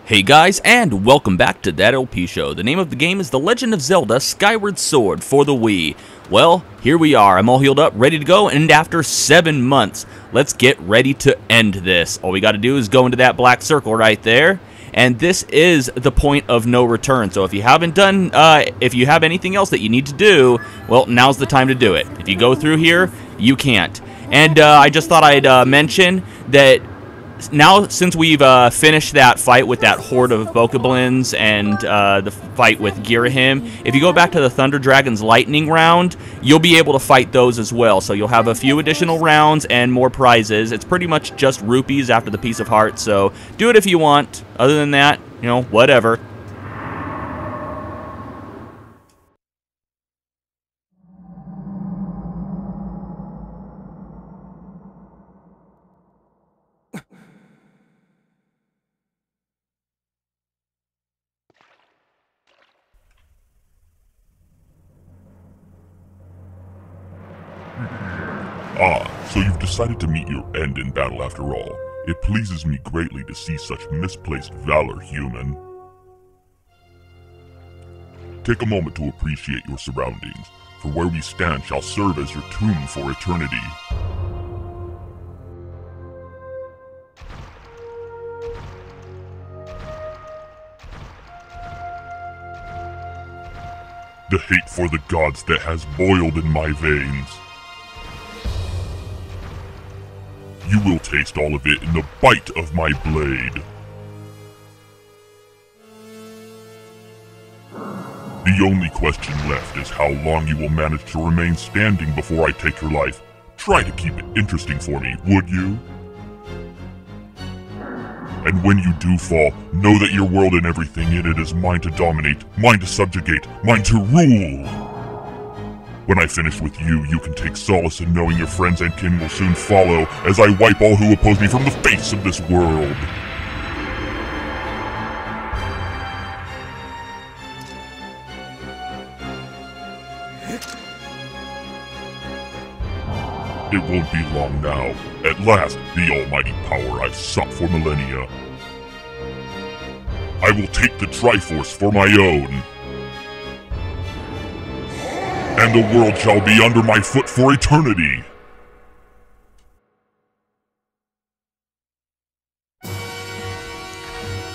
Hey guys, and welcome back to That LP Show. The name of the game is The Legend of Zelda Skyward Sword for the Wii. Well, here we are. I'm all healed up, ready to go, and after 7 months, let's get ready to end this. All we got to do is go into that black circle right there, and this is the point of no return. So if you haven't done, if you have anything else that you need to do, well, now's the time to do it. If you go through here, you can't. And I just thought I'd mention that now, since we've finished that fight with that horde of Bokoblins and the fight with Girahim, if you go back to the Thunder Dragon's lightning round, you'll be able to fight those as well. So you'll have a few additional rounds and more prizes. It's pretty much just rupees after the Piece of Heart, so do it if you want. Other than that, you know, whatever. So you've decided to meet your end in battle after all. It pleases me greatly to see such misplaced valor, human. Take a moment to appreciate your surroundings, for where we stand shall serve as your tomb for eternity. The hate for the gods that has boiled in my veins. You will taste all of it in the bite of my blade. The only question left is how long you will manage to remain standing before I take your life. Try to keep it interesting for me, would you? And when you do fall, know that your world and everything in it is mine to dominate, mine to subjugate, mine to rule. When I finish with you, you can take solace in knowing your friends and kin will soon follow as I wipe all who oppose me from the face of this world. It won't be long now. At last, the almighty power I've sought for millennia. I will take the Triforce for my own. And the world shall be under my foot for eternity.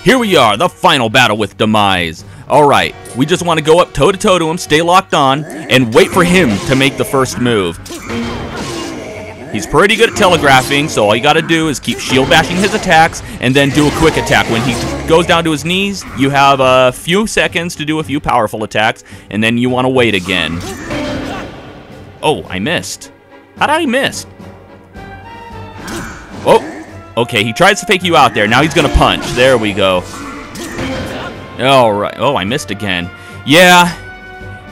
Here we are, the final battle with Demise. Alright, we just want to go up toe-to-toe to him, stay locked on, and wait for him to make the first move. He's pretty good at telegraphing, so all you gotta do is keep shield bashing his attacks, and then do a quick attack. When he goes down to his knees, you have a few seconds to do a few powerful attacks, and then you want to wait again. Oh, I missed. How did I miss? Oh, okay, he tries to fake you out there. Now he's gonna punch. There we go. Alright. Oh, I missed again. Yeah.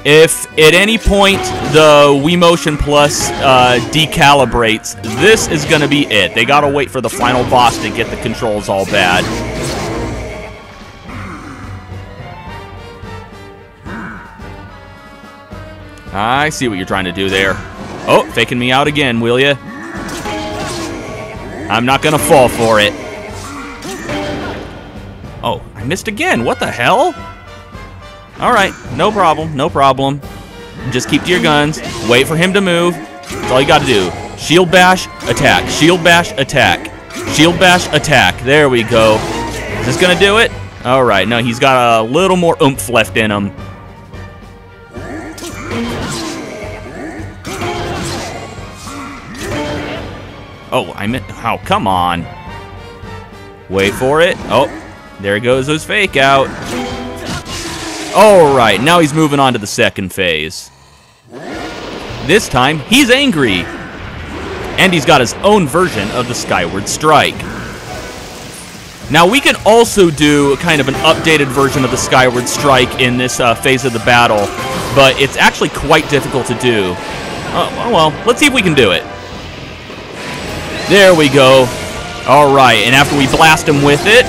If at any point the Wii Motion Plus decalibrates, this is going to be it. They got to wait for the final boss to get the controls all bad. I see what you're trying to do there. Oh, faking me out again, will ya? I'm not going to fall for it. Oh, I missed again. What the hell? Alright, no problem, no problem. Just keep to your guns, wait for him to move. That's all you gotta do. Shield bash, attack. Shield bash, attack. Shield bash, attack. There we go. Is this gonna do it? Alright, no, he's got a little more oomph left in him. Oh, I meant, oh, come on. Wait for it. Oh, there goes his fake out. Alright, now he's moving on to the second phase. This time, he's angry. And he's got his own version of the Skyward Strike. Now, we can also do kind of an updated version of the Skyward Strike in this phase of the battle, but it's actually quite difficult to do. Well, let's see if we can do it. There we go. Alright, and after we blast him with it,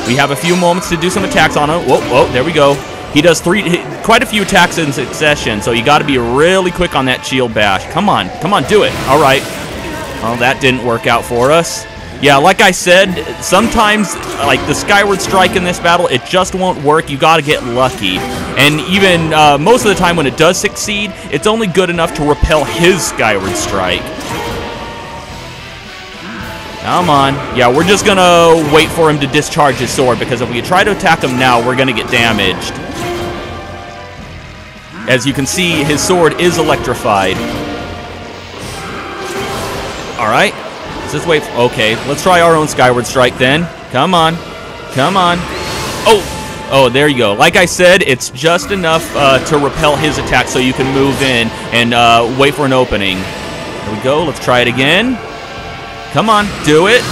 we have a few moments to do some attacks on him. Whoa, whoa, there we go. He does quite a few attacks in succession, so you got to be really quick on that shield bash. Come on, do it. All right. Well, that didn't work out for us. Yeah, like I said, sometimes, like, the Skyward Strike in this battle, it just won't work. You gotta get lucky. And even most of the time when it does succeed, it's only good enough to repel his Skyward Strike. Come on. Yeah, we're just gonna wait for him to discharge his sword, because if we try to attack him now, we're gonna get damaged. As you can see, his sword is electrified. Alright. Let's just wait. Okay, let's try our own Skyward Strike then. Come on. Come on. Oh, there you go. Like I said, it's just enough to repel his attack so you can move in and wait for an opening. There we go. Let's try it again. Come on. Do it.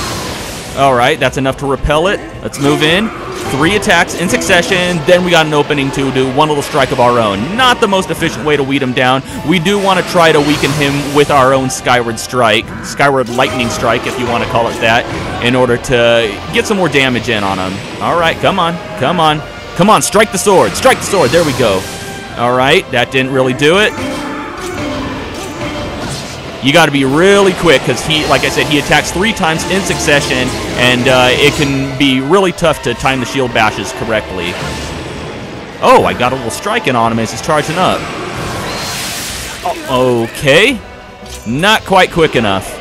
Alright, that's enough to repel it. Let's move in. 3 attacks in succession, then we got an opening to do one little strike of our own. Not the most efficient way to weed him down. We do want to try to weaken him with our own Skyward Strike, Skyward Lightning Strike, if you want to call it that, in order to get some more damage in on him. Alright, come on, come on. Come on, strike the sword, there we go. Alright, that didn't really do it. You got to be really quick because he, like I said, he attacks 3 times in succession, and it can be really tough to time the shield bashes correctly. Oh, I got a little strike in on him as he's charging up. Oh, okay. Not quite quick enough.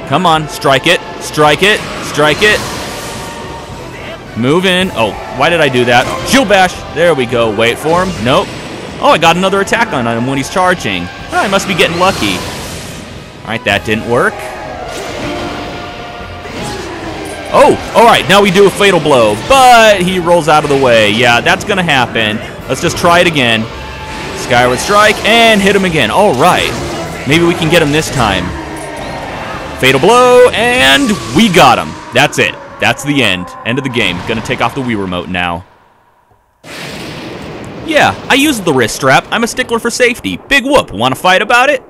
Come on, strike it, strike it, strike it. Move in. Oh, why did I do that? Shield bash. There we go. Wait for him. Nope. Oh, I got another attack on him when he's charging. Oh, I must be getting lucky. Alright, that didn't work. Oh, alright, now we do a fatal blow, but he rolls out of the way. Yeah, that's gonna happen. Let's just try it again. Skyward Strike, and hit him again. Alright, maybe we can get him this time. Fatal blow, and we got him. That's it. That's the end. End of the game. Gonna take off the Wii Remote now. Yeah, I used the wrist strap. I'm a stickler for safety. Big whoop. Want to fight about it?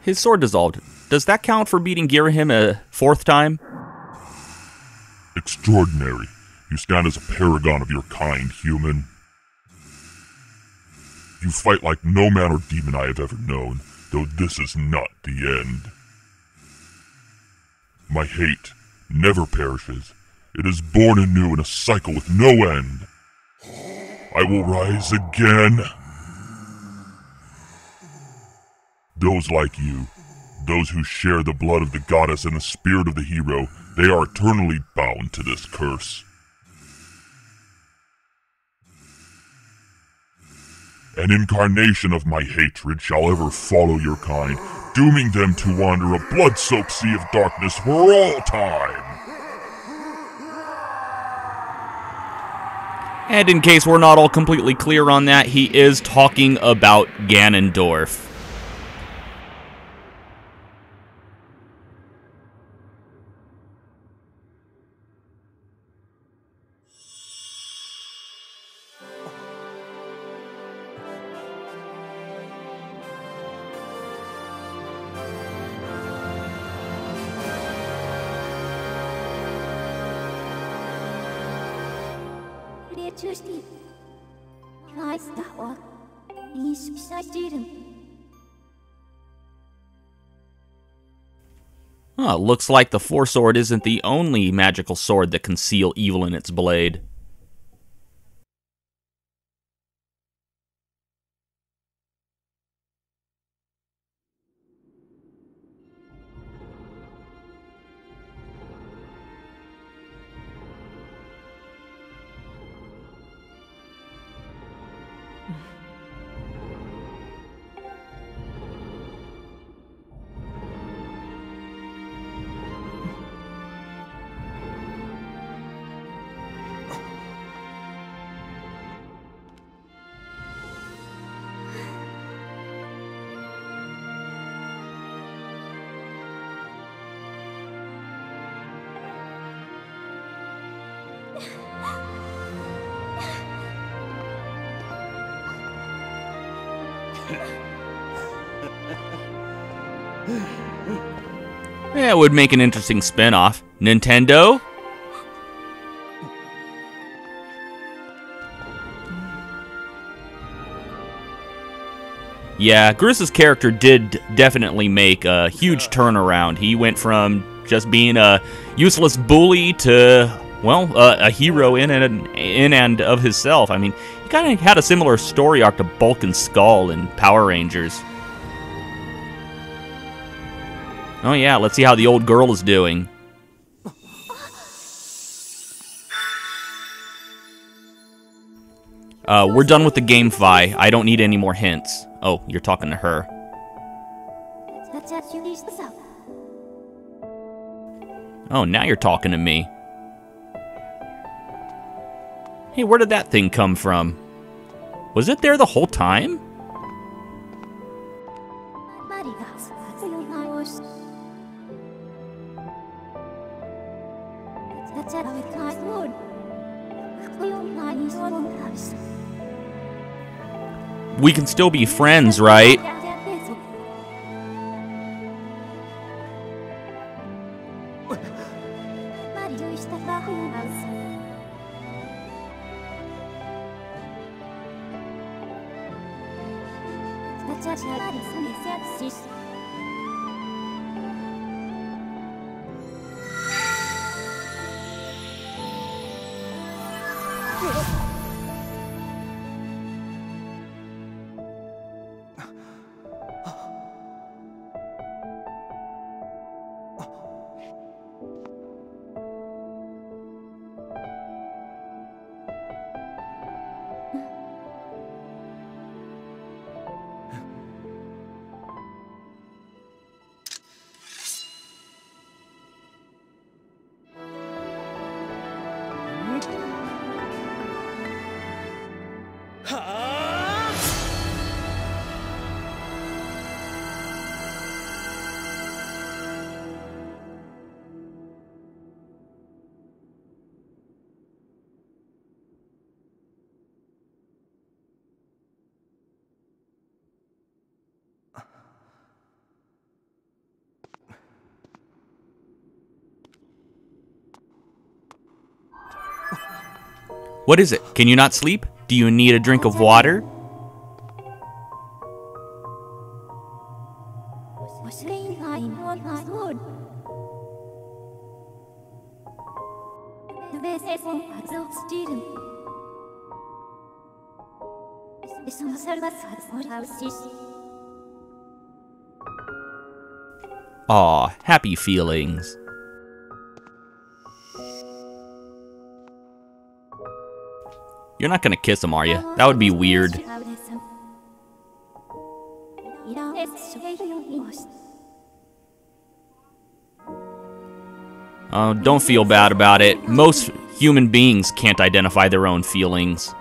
His sword dissolved. Does that count for beating Girahim a 4th time? Extraordinary. You stand as a paragon of your kind, human. You fight like no man or demon I have ever known, though this is not the end. My hate never perishes. It is born anew in a cycle with no end. I will rise again. Those like you, those who share the blood of the goddess and the spirit of the hero, they are eternally bound to this curse. An incarnation of my hatred shall ever follow your kind, dooming them to wander a blood-soaked sea of darkness for all time. And in case we're not all completely clear on that, he is talking about Ganondorf. Oh, looks like the Four Sword isn't the only magical sword that can conceal evil in its blade. Yeah, it would make an interesting spin-off. Nintendo? Yeah, Grus's character did definitely make a huge turnaround. He went from just being a useless bully to, well, a hero in and of himself. I mean, he kind of had a similar story arc to Bulk and Skull in Power Rangers. Oh yeah, let's see how the old girl is doing. We're done with the GameFi. I don't need any more hints. Oh, you're talking to her. Oh, now you're talking to me. Hey, where did that thing come from? Was it there the whole time? We can still be friends, right? What is it? Can you not sleep? Do you need a drink of water? Aw, happy feelings. You're not gonna kiss him, are you? That would be weird. Oh, don't feel bad about it. Most human beings can't identify their own feelings.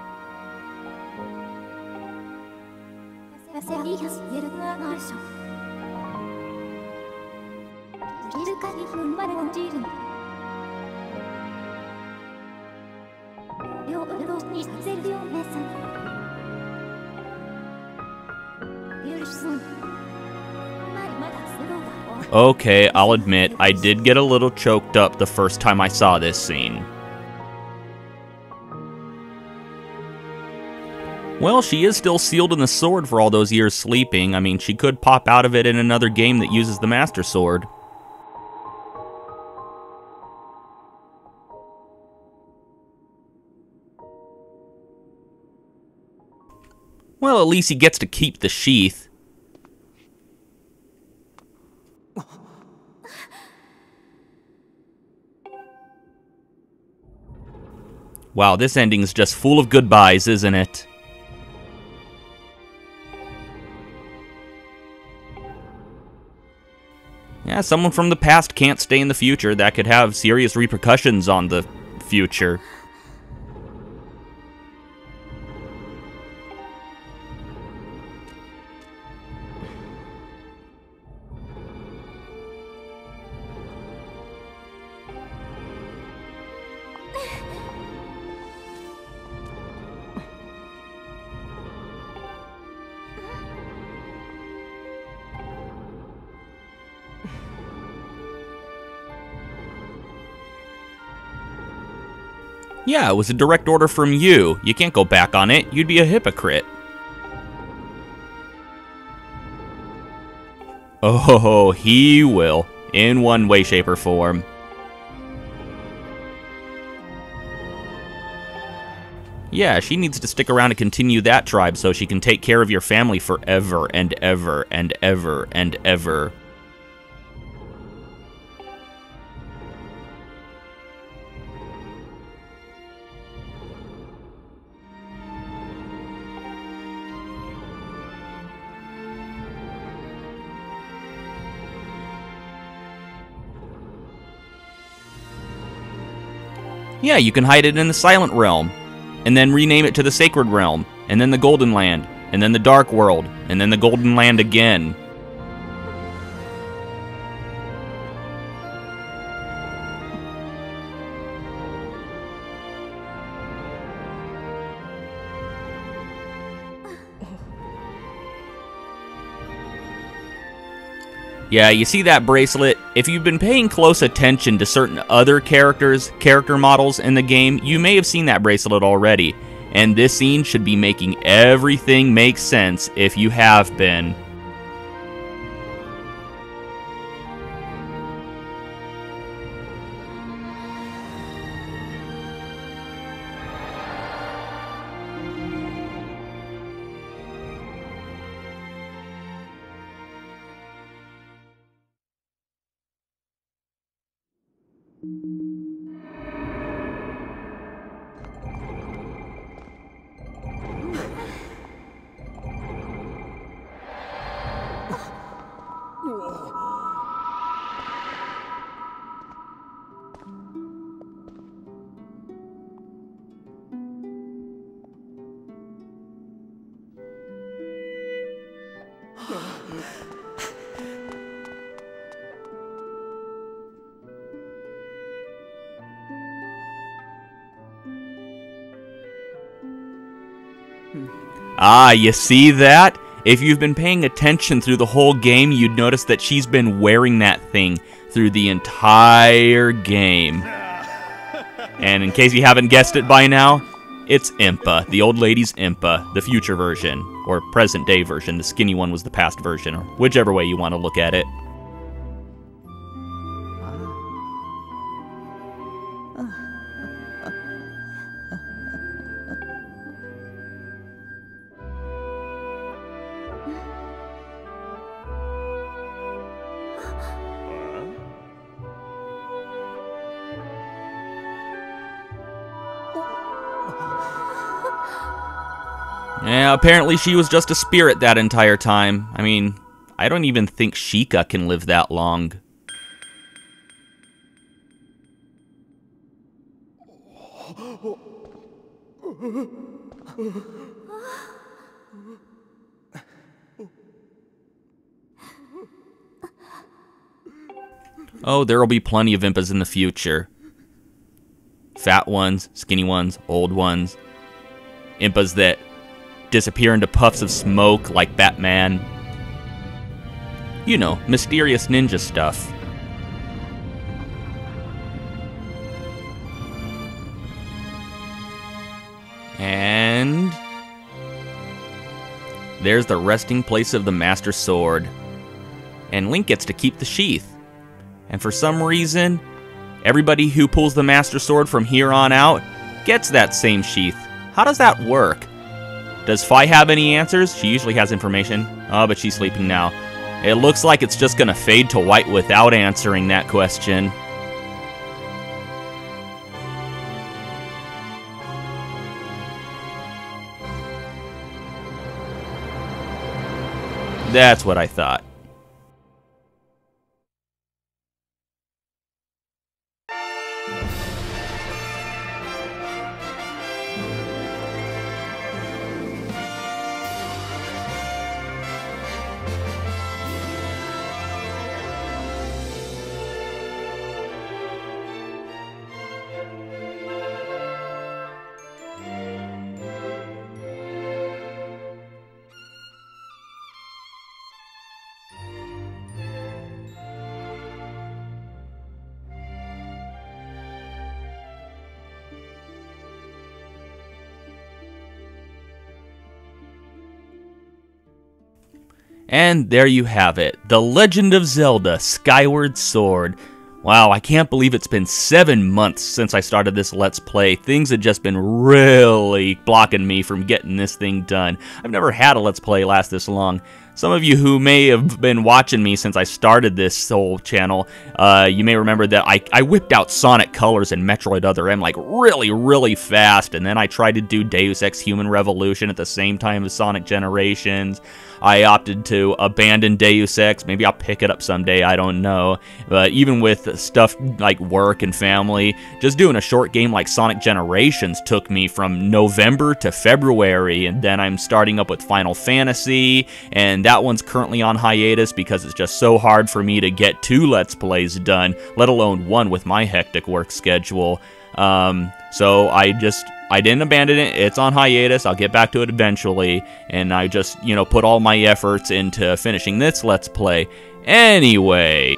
Okay, I'll admit, I did get a little choked up the first time I saw this scene. Well, she is still sealed in the sword for all those years sleeping. I mean, she could pop out of it in another game that uses the Master Sword. Well, at least he gets to keep the sheath. Wow, this ending is just full of goodbyes, isn't it? Yeah, someone from the past can't stay in the future. That could have serious repercussions on the future. Yeah, it was a direct order from you. You can't go back on it. You'd be a hypocrite. Oh, he will. In one way, shape, or form. Yeah, she needs to stick around and continue that tribe so she can take care of your family forever and ever and ever and ever. Yeah, you can hide it in the Silent Realm, and then rename it to the Sacred Realm, and then the Golden Land, and then the Dark World, and then the Golden Land again. Yeah, you see that bracelet? If you've been paying close attention to certain other character models in the game, you may have seen that bracelet already. And this scene should be making everything make sense if you have been. Ah, you see that? If you've been paying attention through the whole game, you'd notice that she's been wearing that thing through the entire game. And in case you haven't guessed it by now, it's Impa, the old lady's Impa, the future version, or present day version. The skinny one was the past version, or whichever way you want to look at it. Yeah, apparently she was just a spirit that entire time. I mean, I don't even think Sheikah can live that long. Oh, there'll be plenty of Impas in the future. Fat ones, skinny ones, old ones. Impas that disappear into puffs of smoke like Batman. You know, mysterious ninja stuff. And there's the resting place of the Master Sword. And Link gets to keep the sheath. And for some reason, everybody who pulls the Master Sword from here on out gets that same sheath. How does that work? Does Fi have any answers? She usually has information. Oh, but she's sleeping now. It looks like it's just gonna fade to white without answering that question. That's what I thought. And there you have it, The Legend of Zelda Skyward Sword. Wow, I can't believe it's been 7 months since I started this Let's Play. Things have just been really blocking me from getting this thing done. I've never had a Let's Play last this long. Some of you who may have been watching me since I started this whole channel, you may remember that I whipped out Sonic Colors and Metroid Other M like really fast, and then I tried to do Deus Ex Human Revolution at the same time as Sonic Generations. I opted to abandon Deus Ex. Maybe I'll pick it up someday, I don't know. But even with stuff like work and family, just doing a short game like Sonic Generations took me from November to February, and then I'm starting up with Final Fantasy, and that one's currently on hiatus because it's just so hard for me to get 2 Let's Plays done, let alone 1 with my hectic work schedule. So I didn't abandon it. It's on hiatus. I'll get back to it eventually, and I just, put all my efforts into finishing this Let's Play. Anyway,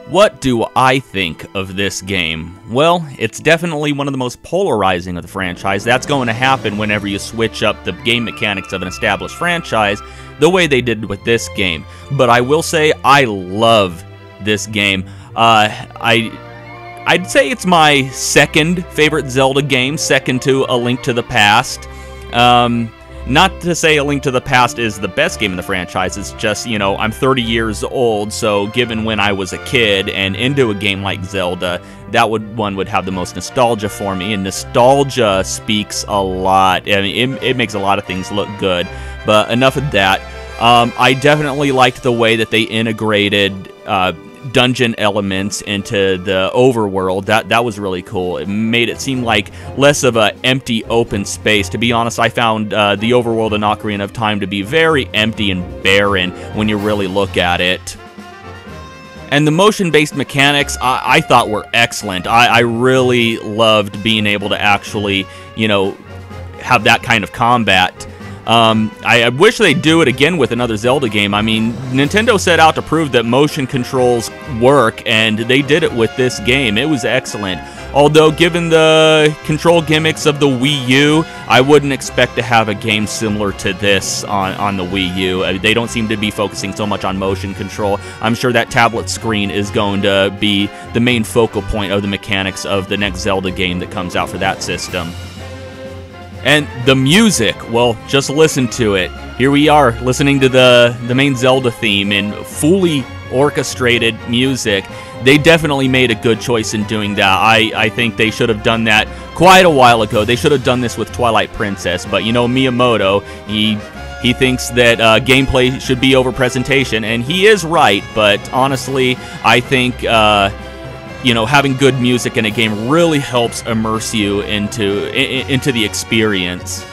what do I think of this game? Well, it's definitely one of the most polarizing of the franchise. That's going to happen whenever you switch up the game mechanics of an established franchise the way they did with this game. But I will say I love this game. I'd say it's my second favorite Zelda game, second to A Link to the Past. Not to say A Link to the Past is the best game in the franchise, it's just, I'm 30 years old, so given when I was a kid and into a game like Zelda, that one would have the most nostalgia for me, and nostalgia speaks a lot. I mean, it makes a lot of things look good, but enough of that. I definitely liked the way that they integrated dungeon elements into the overworld. That was really cool. It made it seem like less of an empty open space. To be honest, I found the overworld in Ocarina of Time to be very empty and barren when you really look at it. And the motion-based mechanics I thought were excellent. I really loved being able to actually, have that kind of combat. I wish they'd do it again with another Zelda game. I mean, Nintendo set out to prove that motion controls work, and they did it with this game. It was excellent. Although, given the control gimmicks of the Wii U, I wouldn't expect to have a game similar to this on the Wii U. They don't seem to be focusing so much on motion control. I'm sure that tablet screen is going to be the main focal point of the mechanics of the next Zelda game that comes out for that system. And the music, well, just listen to it. Here we are, listening to the main Zelda theme in fully orchestrated music. They definitely made a good choice in doing that. I think they should have done that quite a while ago. They should have done this with Twilight Princess, but Miyamoto, he thinks that gameplay should be over presentation, and he is right, but honestly, I think having good music in a game really helps immerse you into the experience.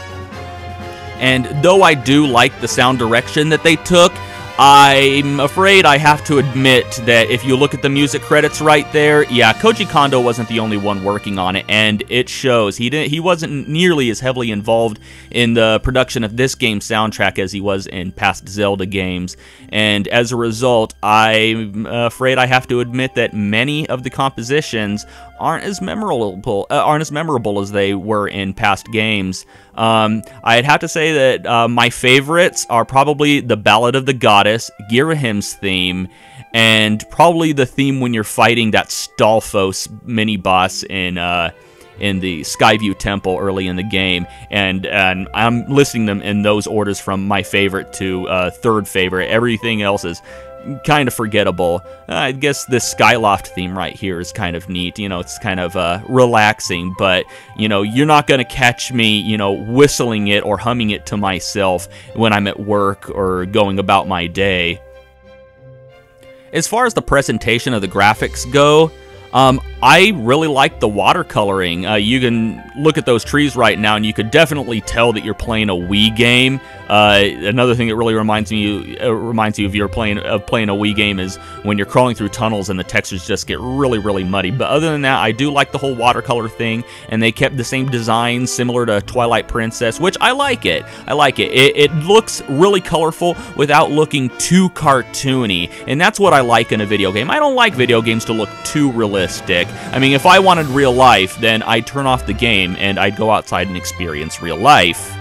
And though I do like the sound direction that they took, I'm afraid I have to admit that if you look at the music credits right there, yeah, Koji Kondo wasn't the only one working on it, and it shows. He wasn't nearly as heavily involved in the production of this game's soundtrack as he was in past Zelda games, and as a result, I'm afraid I have to admit that many of the compositions aren't as memorable as they were in past games. I'd have to say that my favorites are probably the Ballad of the Goddess, Girahim's theme, and probably the theme when you're fighting that Stalfos mini-boss in the Skyview Temple early in the game, and I'm listing them in those orders from my favorite to third favorite. Everything else is kind of forgettable. I guess this Skyloft theme right here is kind of neat. It's kind of relaxing, but you're not going to catch me whistling it or humming it to myself when I'm at work or going about my day. As far as the presentation of the graphics go, I really like the watercoloring. You can look at those trees right now, and you could definitely tell that you're playing a Wii game. Another thing that really reminds you of you're playing a Wii game is when you're crawling through tunnels and the textures just get really muddy. But other than that, I do like the whole watercolor thing, and they kept the same design similar to Twilight Princess, which I like it. It looks really colorful without looking too cartoony, and that's what I like in a video game. I don't like video games to look too realistic. I mean, if I wanted real life, then I'd turn off the game and I'd go outside and experience real life.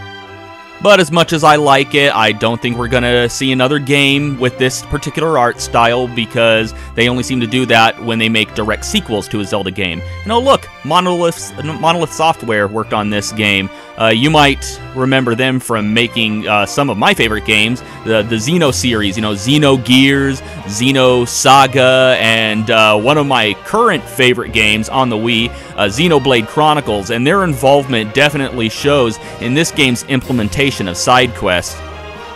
But as much as I like it, I don't think we're going to see another game with this particular art style, because they only seem to do that when they make direct sequels to a Zelda game. You know, look, Monolith Software worked on this game. You might remember them from making some of my favorite games, the Xeno series, you know, Xenogears, Xeno Saga, and one of my current favorite games on the Wii, Xenoblade Chronicles, and their involvement definitely shows in this game's implementation of side quests.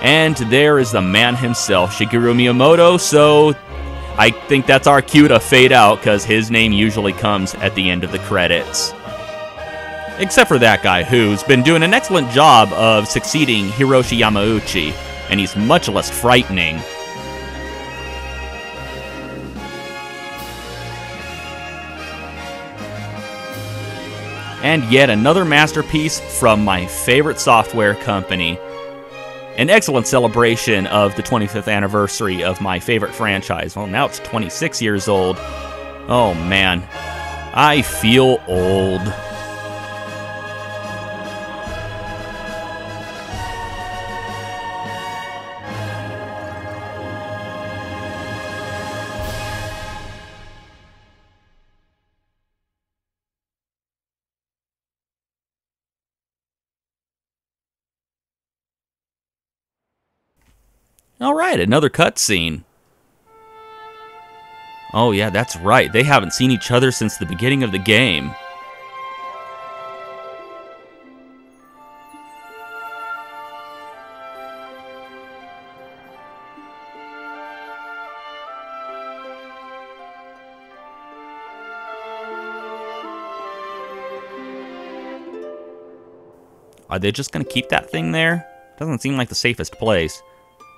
And there is the man himself, Shigeru Miyamoto, so I think that's our cue to fade out, because his name usually comes at the end of the credits. Except for that guy, who's been doing an excellent job of succeeding Hiroshi Yamauchi, and he's much less frightening. And yet another masterpiece from my favorite software company. An excellent celebration of the 25th anniversary of my favorite franchise. Well, now it's 26 years old. Oh man, I feel old. Alright, another cutscene. Oh yeah, that's right. They haven't seen each other since the beginning of the game. Are they just going to keep that thing there? Doesn't seem like the safest place.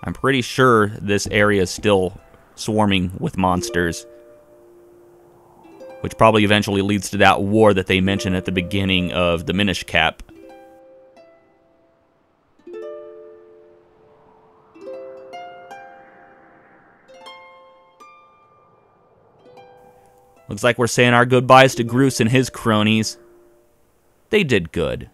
I'm pretty sure this area is still swarming with monsters. Which probably eventually leads to that war that they mentioned at the beginning of the Minish Cap. Looks like we're saying our goodbyes to Groose and his cronies. They did good.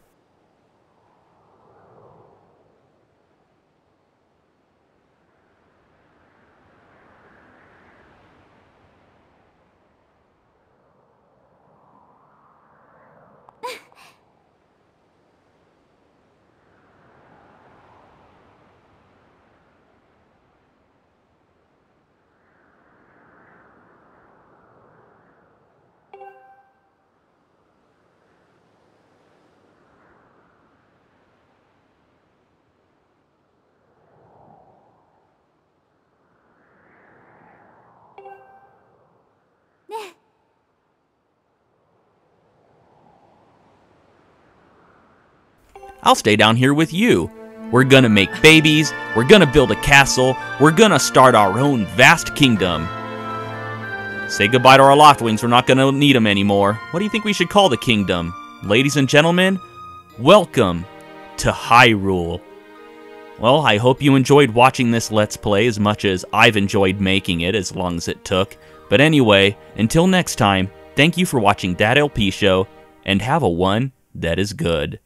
I'll stay down here with you. We're gonna make babies, we're gonna build a castle, we're gonna start our own vast kingdom. Say goodbye to our Loftwings, we're not gonna need them anymore. What do you think we should call the kingdom? Ladies and gentlemen, welcome to Hyrule. Well, I hope you enjoyed watching this Let's Play as much as I've enjoyed making it, as long as it took. But anyway, until next time, thank you for watching That LP Show, and have a one that is good.